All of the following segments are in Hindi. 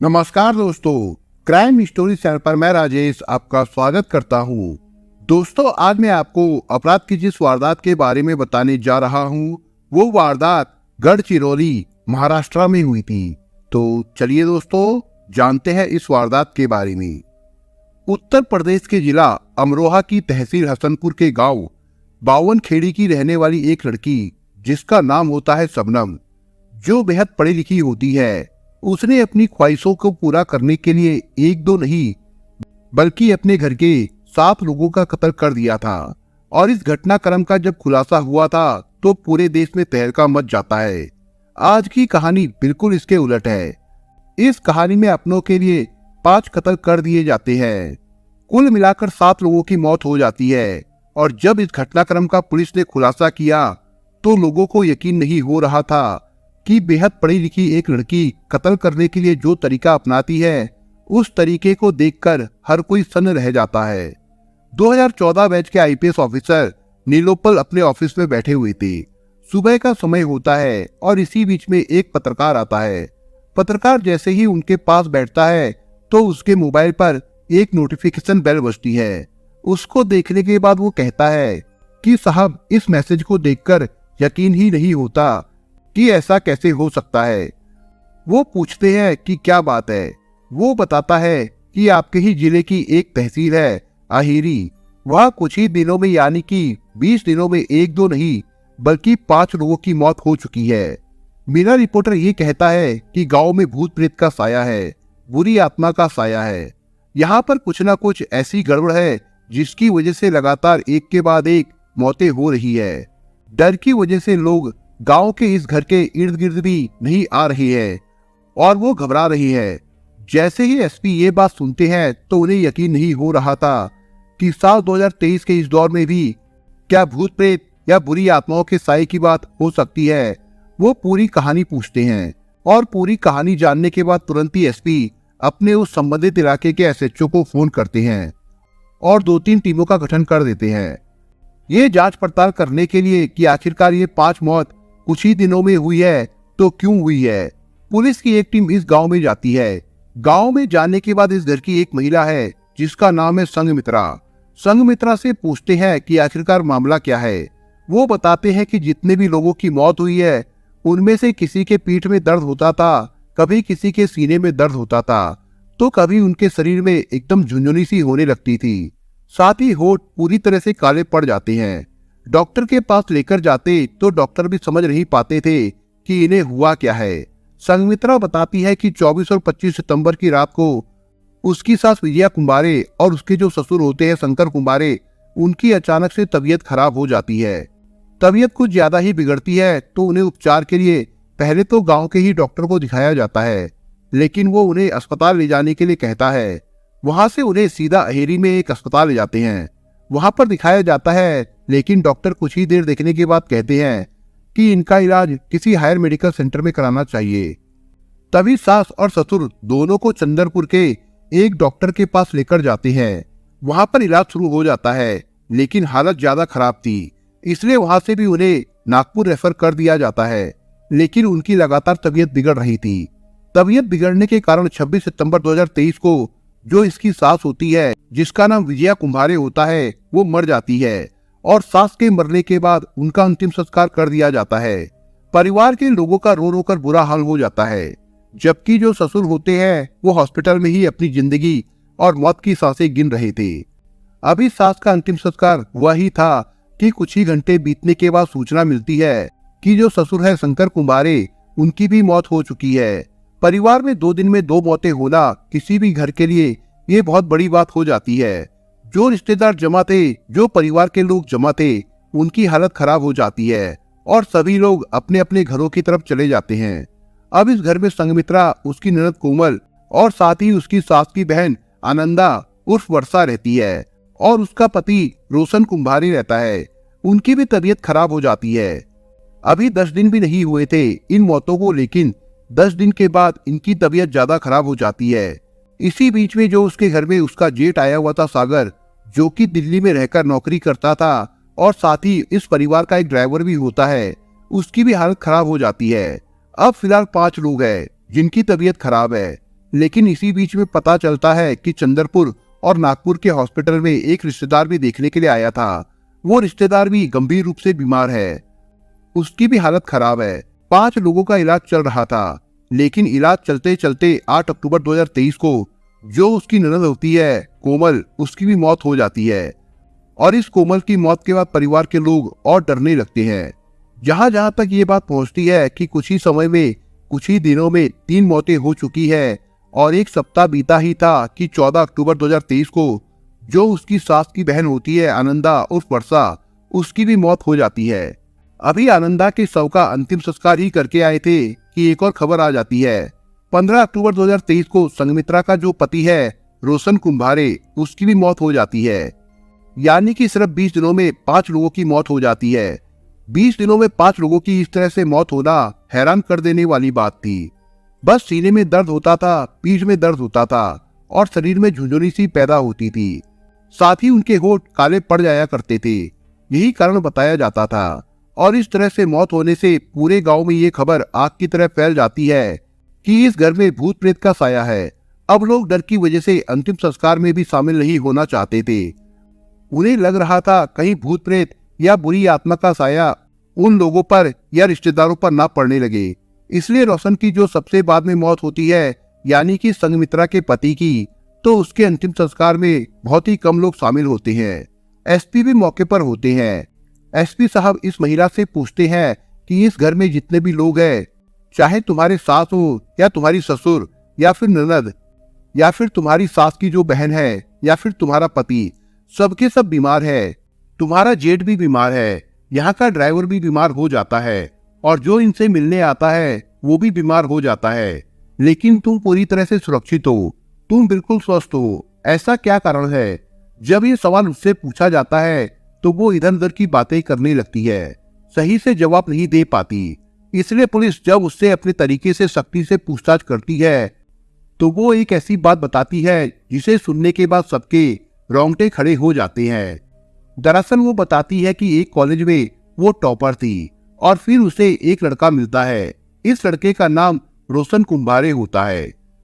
नमस्कार दोस्तों, क्राइम स्टोरी चैनल पर मैं राजेश आपका स्वागत करता हूं। दोस्तों, आज मैं आपको अपराध की जिस वारदात के बारे में बताने जा रहा हूं, वो वारदात गढ़चिरौली महाराष्ट्र में हुई थी। तो चलिए दोस्तों, जानते हैं इस वारदात के बारे में। उत्तर प्रदेश के जिला अमरोहा की तहसील हसनपुर के गांव बावन खेड़ी की रहने वाली एक लड़की, जिसका नाम होता है शबनम, जो बेहद पढ़ी लिखी होती है, उसने अपनी ख्वाहिशों को पूरा करने के लिए एक दो नहीं बल्कि अपने घर के 7 लोगों का कत्ल कर दिया था। और इस घटनाक्रम का जब खुलासा हुआ था तो पूरे देश में तहलका मच जाता है। आज की कहानी बिल्कुल इसके उलट है। इस कहानी में अपनों के लिए 5 कत्ल कर दिए जाते हैं। कुल मिलाकर 7 लोगों की मौत हो जाती है। और जब इस घटनाक्रम का पुलिस ने खुलासा किया तो लोगों को यकीन नहीं हो रहा था कि बेहद पढ़ी लिखी एक लड़की कत्ल करने के लिए जो तरीका अपनाती है, उस तरीके को देखकर हर कोई सन्न रह जाता है। 2014 बैच के आईपीएस ऑफिसर नीलोपल अपने ऑफिस में बैठे हुए थे। सुबह का समय होता है और इसी बीच में एक पत्रकार आता है। पत्रकार जैसे ही उनके पास बैठता है तो उसके मोबाइल पर एक नोटिफिकेशन बेल बजती है। उसको देखने के बाद वो कहता है कि साहब, इस मैसेज को देखकर यकीन ही नहीं होता कि ऐसा कैसे हो सकता है। वो पूछते हैं कि क्या बात है। वो बताता है कि आपके ही जिले की एक तहसील है अहिरी, वहां कुछ ही दिनों में यानी कि 20 दिनों में एक दो नहीं बल्कि 5 लोगों की मौत हो चुकी है। मेरा रिपोर्टर ये कहता है कि गांव में भूत प्रेत का साया है, बुरी आत्मा का साया है। यहाँ पर कुछ ना कुछ ऐसी गड़बड़ है जिसकी वजह से लगातार एक के बाद एक मौतें हो रही है। डर की वजह से लोग गांव के इस घर के इर्द गिर्द भी नहीं आ रही है और वो घबरा रही है। जैसे ही एसपी ये बात सुनते हैं तो उन्हें यकीन नहीं हो रहा था कि साल 2023 के इस दौर में भी क्या भूत प्रेत या बुरी आत्माओं के साये की बात हो सकती है। वो पूरी कहानी पूछते हैं और पूरी कहानी जानने के बाद तुरंत ही एसपी अपने उस संबंधित इलाके के एसएचओ को फोन करते हैं और 2-3 टीमों का गठन कर देते हैं। ये जांच पड़ताल करने के लिए कि आखिरकार ये 5 मौत कुछ ही दिनों में हुई है तो क्यों हुई है। पुलिस की एक टीम इस गांव में जाती है। गांव में जाने के बाद इस घर की एक महिला है जिसका नाम है संघमित्रा। संघमित्रा से पूछते हैं कि आखिरकार मामला क्या है। वो बताते हैं कि जितने भी लोगों की मौत हुई है उनमें से किसी के पीठ में दर्द होता था, कभी किसी के सीने में दर्द होता था, तो कभी उनके शरीर में एकदम झुंझुनी सी होने लगती थी। साथ ही होठ पूरी तरह से काले पड़ जाते हैं। डॉक्टर के पास लेकर जाते तो डॉक्टर भी समझ नहीं पाते थे कि इन्हें हुआ क्या है। संघमित्रा बताती है कि 24 और 25 सितंबर की रात को उसकी सास विजया कुंबारे और उसके जो ससुर होते हैं शंकर कुंबारे, उनकी अचानक से तबीयत खराब हो जाती है। तबीयत कुछ ज्यादा ही बिगड़ती है तो उन्हें उपचार के लिए पहले तो गांव के ही डॉक्टर को दिखाया जाता है, लेकिन वो उन्हें अस्पताल ले जाने के लिए कहता है। वहां से उन्हें सीधा अहेरी में एक अस्पताल ले जाते हैं। वहां पर दिखाया जाता है, लेकिन डॉक्टर कुछ ही देर देखने के बाद कहते हैं कि इनका इलाज किसी हायर मेडिकल सेंटर में कराना चाहिए। तभी सास और ससुर दोनों को चंदरपुर के एक डॉक्टर के पास लेकर जाते हैं। वहां पर इलाज शुरू हो जाता है, लेकिन हालत ज्यादा खराब थी, इसलिए वहां से भी उन्हें नागपुर रेफर कर दिया जाता है। लेकिन उनकी लगातार तबीयत बिगड़ रही थी। तबीयत बिगड़ने के कारण 26 सितंबर 2023 को जो इसकी सास होती है, जिसका नाम विजया कुंभारे होता है, वो मर जाती है और सास के मरने के बाद उनका अंतिम संस्कार कर दिया जाता है। परिवार के लोगों का रो रो कर बुरा हाल हो जाता है, जबकि जो ससुर होते हैं वो हॉस्पिटल में ही अपनी जिंदगी और मौत की सांसें गिन रहे थे। अभी सास का अंतिम संस्कार हुआ ही था कि कुछ ही घंटे बीतने के बाद सूचना मिलती है कि जो ससुर है शंकर कुंबारे, उनकी भी मौत हो चुकी है। परिवार में 2 दिन में 2 मौतें होना किसी भी घर के लिए ये बहुत बड़ी बात हो जाती है। जो रिश्तेदार जमा थे, जो परिवार के लोग जमा थे, उनकी हालत खराब हो जाती है और सभी लोग अपने अपने घरों की तरफ चले जाते हैं। अब इस घर में संघमित्रा, उसकी ननद कोमल और साथ ही उसकी सास की बहन आनंदा उर्फ वर्षा रहती है और उसका पति रोशन कुंभारी रहता है। उनकी भी तबीयत खराब हो जाती है। अभी 10 दिन भी नहीं हुए थे इन मौतों को, लेकिन 10 दिन के बाद इनकी तबीयत ज्यादा खराब हो जाती है। इसी बीच में जो उसके घर में उसका जेठ आया हुआ था सागर, जो कि दिल्ली में रहकर नौकरी करता था और साथ ही इस परिवार का एक ड्राइवर भी होता है, उसकी भी हालत खराब हो जाती है। अब फिलहाल 5 लोग हैं जिनकी तबीयत खराब है। लेकिन इसी बीच में पता चलता है कि चंद्रपुर और नागपुर के हॉस्पिटल में एक रिश्तेदार भी देखने के लिए आया था। वो रिश्तेदार भी गंभीर रूप से बीमार है, उसकी भी हालत खराब है। 5 लोगों का इलाज चल रहा था, लेकिन इलाज चलते चलते 8 अक्टूबर 2023 को जो उसकी ननद होती है कोमल, उसकी भी मौत हो जाती है। और इस कोमल की मौत के बाद परिवार के लोग और डरने लगते हैं। जहां जहां तक ये बात पहुंचती है कि कुछ ही समय में, कुछ ही दिनों में 3 मौतें हो चुकी है और एक सप्ताह बीता ही था कि 14 अक्टूबर 2023 को जो उसकी सास की बहन होती है आनंदा उर्फ वर्षा, उसकी भी मौत हो जाती है। अभी आनंदा के शव का अंतिम संस्कार ही करके आए थे कि एक और खबर आ जाती है। 15 अक्टूबर 2023 को संगमित्रा का जो पति है रोशन कुंभारे, उसकी भी मौत हो जाती है। यानी कि सिर्फ 20 दिनों में 5 लोगों की मौत हो जाती है। 20 दिनों में 5 लोगों की इस तरह से मौत होना हैरान कर देने वाली बात थी। बस सीने में दर्द होता था, पीठ में दर्द होता था और शरीर में झुंझुनी सी पैदा होती थी। साथ ही उनके होंठ काले पड़ जाया करते थे। यही कारण बताया जाता था। और इस तरह से मौत होने से पूरे गांव में ये खबर आग की तरह फैल जाती है कि इस घर में भूत प्रेत का साया है। अब लोग डर की वजह से अंतिम संस्कार में भी शामिल नहीं होना चाहते थे। उन्हें लग रहा था कहीं भूत प्रेत या बुरी आत्मा का साया उन लोगों पर या रिश्तेदारों पर ना पड़ने लगे। इसलिए रोशन की जो सबसे बाद में मौत होती है, यानी कि संगमित्रा के पति की, तो उसके अंतिम संस्कार में बहुत ही कम लोग शामिल होते हैं। एसपी भी मौके पर होते हैं। एसपी साहब इस महिला से पूछते हैं कि इस घर में जितने भी लोग हैं, चाहे तुम्हारे सास हो या तुम्हारी ससुर या फिर ननद या फिर तुम्हारी सास की जो बहन है या फिर तुम्हारा पति, सबके सब बीमार है। तुम्हारा जेठ भी बीमार है, यहाँ का ड्राइवर भी बीमार हो जाता है और जो इनसे मिलने आता है वो भी बीमार हो जाता है, लेकिन तुम पूरी तरह से सुरक्षित हो, तुम बिल्कुल स्वस्थ हो। ऐसा क्या कारण है? जब ये सवाल उससे पूछा जाता है तो वो इधर उधर की बातें करने लगती है, सही से जवाब नहीं दे पाती। इसलिए पुलिस जब उससे अपने तरीके से सख्ती से पूछताछ करती है तो वो एक ऐसी बात बताती है जिसे सुनने के बाद सबके रोंगटे खड़े हो जाते हैं। दरअसल वो बताती है कि एक कॉलेज में वो टॉपर थी और फिर उसे एक लड़का मिलता है। इस लड़के का नाम रोशन कुंभारे होता है।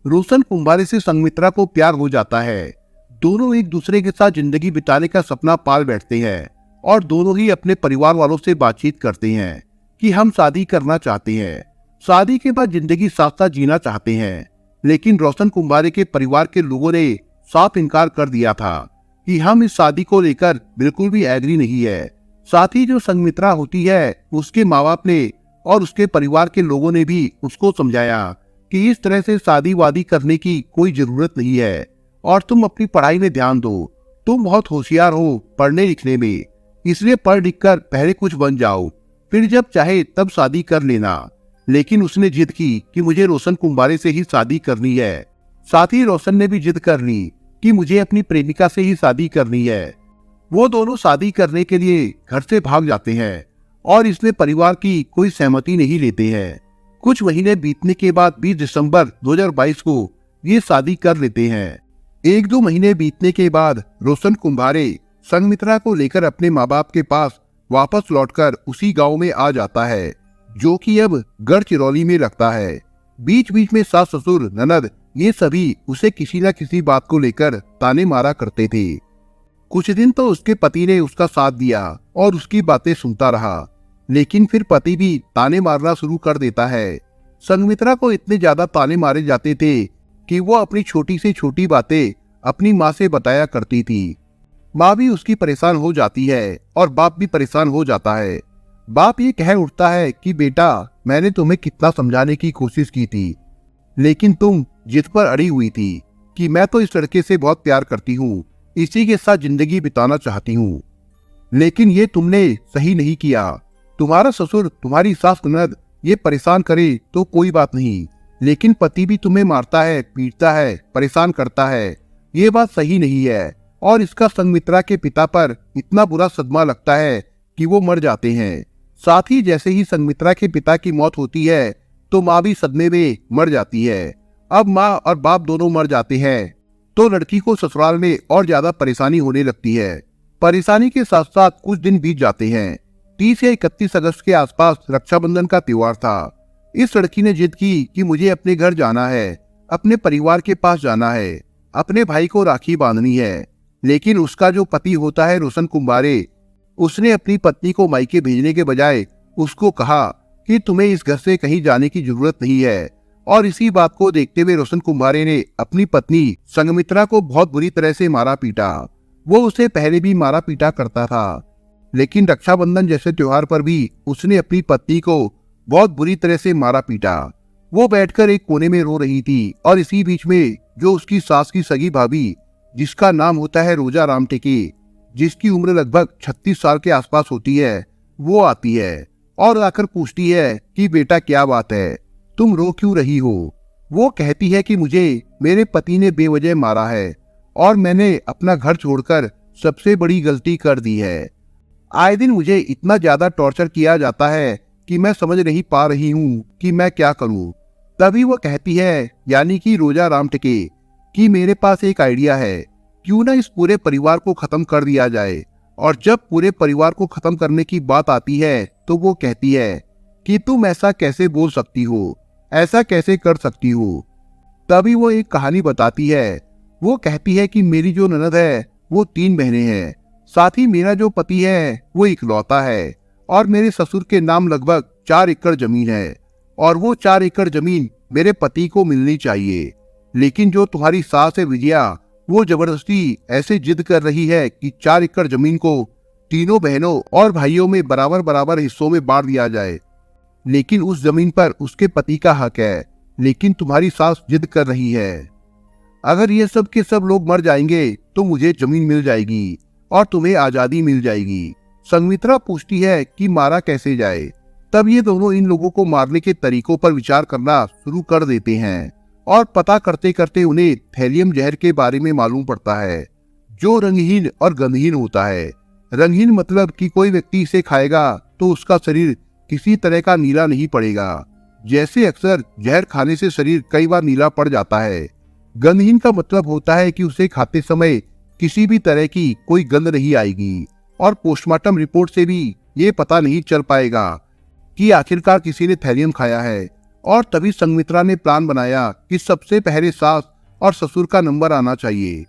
रोशन कुंभारे से संगमित्रा को प्यार हो जाता है। दोनों एक दूसरे के साथ जिंदगी बिताने का सपना पाल बैठते हैं और दोनों ही अपने परिवार वालों से बातचीत करते हैं कि हम शादी करना चाहते हैं, शादी के बाद जिंदगी साथ साथ जीना चाहते हैं। लेकिन रोशन कुंभारे के परिवार के लोगों ने साफ इनकार कर दिया था कि हम इस शादी को लेकर बिल्कुल भी एग्री नहीं है। साथ ही जो संगमित्रा होती है, उसके माँ बाप ने और उसके परिवार के लोगों ने भी उसको समझाया कि इस तरह से शादी वादी करने की कोई जरूरत नहीं है और तुम अपनी पढ़ाई में ध्यान दो। तुम बहुत होशियार हो पढ़ने लिखने में, इसलिए पढ़ लिख कर पहले कुछ बन जाओ, फिर जब चाहे तब शादी कर लेना। लेकिन उसने जिद की कि मुझे रोशन कुंभारे से ही शादी करनी है। साथ ही रोशन ने भी जिद कर ली कि मुझे अपनी प्रेमिका से ही शादी करनी है। वो दोनों शादी करने के लिए घर से भाग जाते हैं और इसमें परिवार की कोई सहमति नहीं लेते हैं। कुछ महीने बीतने के बाद 20 दिसंबर 2022 को ये शादी कर लेते हैं। 1-2 महीने बीतने के बाद रोशन कुंभारे संगमित्रा को लेकर अपने माँ बाप के पास वापस लौटकर उसी गांव में आ जाता है, जो कि अब गढ़चिरौली में लगता है। बीच बीच में सास ससुर ननद ये सभी उसे किसी न किसी बात को लेकर ताने मारा करते थे। कुछ दिन तो उसके पति ने उसका साथ दिया और उसकी बातें सुनता रहा, लेकिन फिर पति भी ताने मारना शुरू कर देता है। संगमित्रा को इतने ज्यादा ताने मारे जाते थे कि वो अपनी छोटी से छोटी बातें अपनी माँ से बताया करती थी। माँ भी उसकी परेशान हो जाती है और बाप भी परेशान हो जाता है। बाप ये कह उठता है कि बेटा, मैंने तुम्हें कितना समझाने की कोशिश की थी, लेकिन तुम जिद पर अड़ी हुई थी कि मैं तो इस लड़के से बहुत प्यार करती हूँ, इसी के साथ जिंदगी बिताना चाहती हूँ। लेकिन ये तुमने सही नहीं किया। तुम्हारा ससुर, तुम्हारी सास ननद ये परेशान करे तो कोई बात नहीं, लेकिन पति भी तुम्हें मारता है, पीटता है, परेशान करता है, ये बात सही नहीं है। और इसका संगमित्रा के पिता पर इतना बुरा सदमा लगता है कि वो मर जाते हैं। साथ ही जैसे ही संगमित्रा के पिता की मौत होती है तो माँ भी सदमे में मर जाती है। अब माँ और बाप दोनों मर जाते हैं तो लड़की को ससुराल में और ज्यादा परेशानी होने लगती है। परेशानी के साथ साथ कुछ दिन बीत जाते हैं। 30 या 31 अगस्त के आसपास रक्षाबंधन का त्योहार था। इस लड़की ने जिद की कि मुझे अपने घर जाना है, अपने परिवार के पास जाना है, अपने भाई को राखी बांधनी है। लेकिन उसका जो पति होता है रोशन कुंभारे, उसने अपनी पत्नी को मायके भेजने के बजाय उसको कहा कि तुम्हें इस घर से कहीं जाने की जरूरत नहीं है। और इसी बात को देखते हुए रोशन कुंभारे ने अपनी पत्नी संगमित्रा को बहुत बुरी तरह से मारा पीटा। वो उसे पहले भी मारा पीटा करता था, लेकिन रक्षाबंधन जैसे त्योहार पर भी उसने अपनी पत्नी को बहुत बुरी तरह से मारा पीटा। वो बैठकर एक कोने में रो रही थी और इसी बीच में जो उसकी सास की सगी भाभी, जिसका नाम होता है रोजा रामटेके, जिसकी उम्र लगभग 36 साल के आसपास होती है, वो आती है और आकर पूछती है कि बेटा क्या बात है, तुम रो क्यों रही हो। वो कहती है कि मुझे मेरे पति ने बेवजह मारा है और मैंने अपना घर छोड़कर सबसे बड़ी गलती कर दी है। आए दिन मुझे इतना ज्यादा टॉर्चर किया जाता है कि मैं समझ नहीं पा रही हूँ कि मैं क्या करूँ। तभी वो कहती है, यानी कि रोजा रामटेके, कि मेरे पास एक आइडिया है, क्यों ना इस पूरे परिवार को खत्म कर दिया जाए। और जब पूरे परिवार को खत्म करने की बात आती है तो वो कहती है कि तुम ऐसा कैसे बोल सकती हो, ऐसा कैसे कर सकती हो। तभी वो एक कहानी बताती है। वो कहती है कि मेरी जो ननद है वो 3 बहनें हैं, साथ ही मेरा जो पति है वो इकलौता है और मेरे ससुर के नाम लगभग 4 एकड़ जमीन है और वो 4 एकड़ जमीन मेरे पति को मिलनी चाहिए। लेकिन जो तुम्हारी सास है विजया, वो जबरदस्ती ऐसे जिद कर रही है कि 4 एकड़ जमीन को तीनों बहनों और भाइयों में बराबर बराबर हिस्सों में बांट दिया जाए। लेकिन उस जमीन पर उसके पति का हक है, लेकिन तुम्हारी सास जिद कर रही है। अगर ये सब के सब लोग मर जाएंगे तो मुझे जमीन मिल जाएगी और तुम्हें आजादी मिल जाएगी। संगमित्रा पूछती है कि मारा कैसे जाए। तब ये दोनों इन लोगों को मारने के तरीकों पर विचार करना शुरू कर देते हैं और पता करते करते उन्हें थैलियम जहर के बारे में मालूम पड़ता है, जो रंगहीन और गंधहीन होता है। रंगहीन मतलब कि कोई व्यक्ति इसे खाएगा तो उसका शरीर किसी तरह का नीला नहीं पड़ेगा, जैसे अक्सर जहर खाने से शरीर कई बार नीला पड़ जाता है। गंधहीन का मतलब होता है कि उसे खाते समय किसी भी तरह की कोई गंध नहीं आएगी और पोस्टमार्टम रिपोर्ट से भी ये पता नहीं चल पाएगा कि आखिरकार किसी ने थैलियम खाया है। और तभी संगमित्रा ने प्लान बनाया कि सबसे पहले सास और ससुर का नंबर आना चाहिए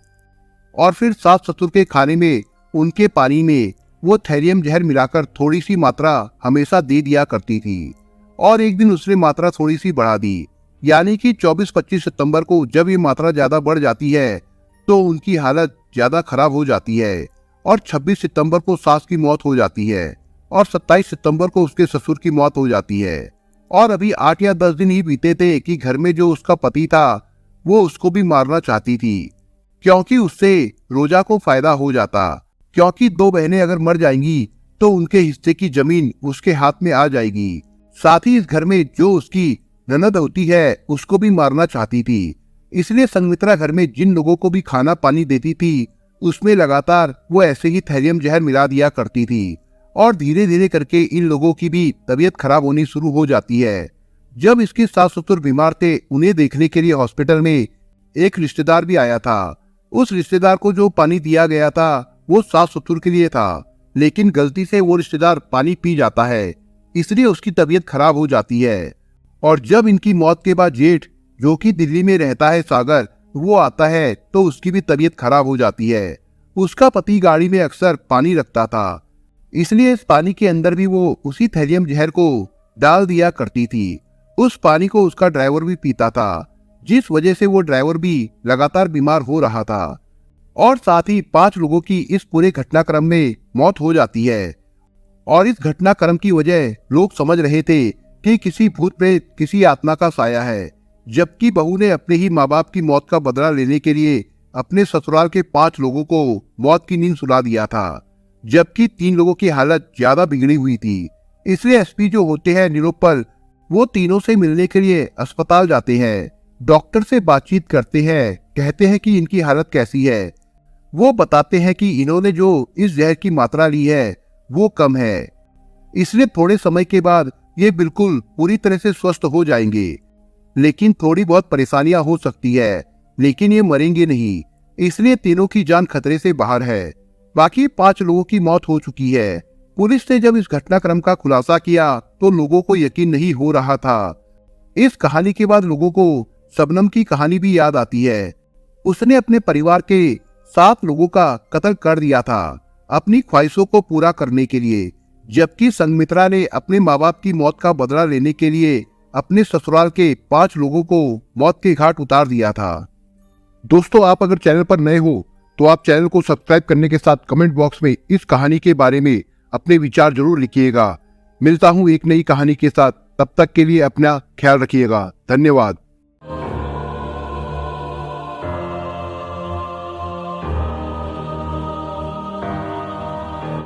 और फिर सास ससुर के खाने में, उनके पानी में वो थैलियम जहर मिलाकर थोड़ी सी मात्रा हमेशा दे दिया करती थी। और एक दिन उसने मात्रा थोड़ी सी बढ़ा दी, यानी कि 24-25 सितंबर को जब ये मात्रा ज्यादा बढ़ जाती है तो उनकी हालत ज्यादा खराब हो जाती है और 26 सितंबर को सास की मौत हो जाती है और 27 सितंबर को उसके ससुर की मौत हो जाती है। और अभी 8 या 10 दिन ही बीते थे कि घर में जो उसका पति था वो उसको भी मारना चाहती थी, क्योंकि उससे रोजा को फायदा हो जाता, क्योंकि 2 बहनें अगर मर जाएंगी तो उनके हिस्से की जमीन उसके हाथ में आ जाएगी। साथ ही इस घर में जो उसकी ननद होती है उसको भी मारना चाहती थी। इसलिए संगमित्रा घर में जिन लोगों को भी खाना पानी देती थी उसमें लगातार वो ऐसे ही थैलियम जहर मिला दिया करती थी और धीरे धीरे करके इन लोगों की भी तबीयत खराब होनी शुरू हो जाती है। जब इसके सास ससुर बीमार थे, उन्हें देखने के लिए हॉस्पिटल में एक रिश्तेदार भी आया था। उस रिश्तेदार को जो पानी दिया गया था वो सास ससुर के लिए था, लेकिन गलती से वो रिश्तेदार पानी पी जाता है, इसलिए उसकी तबीयत खराब हो जाती है। और जब इनकी मौत के बाद जेठ, जो कि दिल्ली में रहता है, सागर, वो आता है तो उसकी भी तबीयत खराब हो जाती है। उसका पति गाड़ी में अक्सर पानी रखता था, इसलिए इस पानी के अंदर भी वो उसी थैलियम जहर को डाल दिया करती थी। उस पानी को उसका ड्राइवर भी पीता था, जिस वजह से वो ड्राइवर भी लगातार बीमार हो रहा था। और साथ ही 5 लोगों की इस पूरे घटनाक्रम में मौत हो जाती है। और इस घटनाक्रम की वजह लोग समझ रहे थे कि किसी भूत प्रेत, किसी आत्मा का साया है, जबकि बहू ने अपने ही माँ बाप की मौत का बदला लेने के लिए अपने ससुराल के 5 लोगों को मौत की नींद सुला दिया था, जबकि 3 लोगों की हालत ज्यादा बिगड़ी हुई थी। इसलिए एसपी जो होते हैं निलोत्पल, वो तीनों से मिलने के लिए अस्पताल जाते हैं, डॉक्टर से बातचीत करते हैं, कहते हैं कि इनकी हालत कैसी है। वो बताते हैं कि इन्होंने जो इस जहर की मात्रा ली है वो कम है, इसलिए थोड़े समय के बाद ये बिल्कुल पूरी तरह से स्वस्थ हो जाएंगे, लेकिन थोड़ी बहुत परेशानियां हो सकती है, लेकिन ये मरेंगे नहीं। इसलिए तीनों की जान खतरे से बाहर है। बाकी 5 लोगों की मौत हो चुकी है। पुलिस ने जब इस घटनाक्रम का खुलासा किया तो लोगों को यकीन नहीं हो रहा था। इस कहानी के बाद लोगों को शबनम की कहानी भी याद आती है। उसने अपने परिवार के 7 लोगों का कत्ल कर दिया था अपनी ख्वाहिशों को पूरा करने के लिए, जबकि संघमित्रा ने अपने माँ बाप की मौत का बदला लेने के लिए अपने ससुराल के 5 लोगों को मौत के घाट उतार दिया था। दोस्तों, आप अगर चैनल पर नए हो तो आप चैनल को सब्सक्राइब करने के साथ कमेंट बॉक्स में इस कहानी के बारे में अपने विचार जरूर लिखिएगा। मिलता हूं एक नई कहानी के साथ, तब तक के लिए अपना ख्याल रखिएगा। धन्यवाद।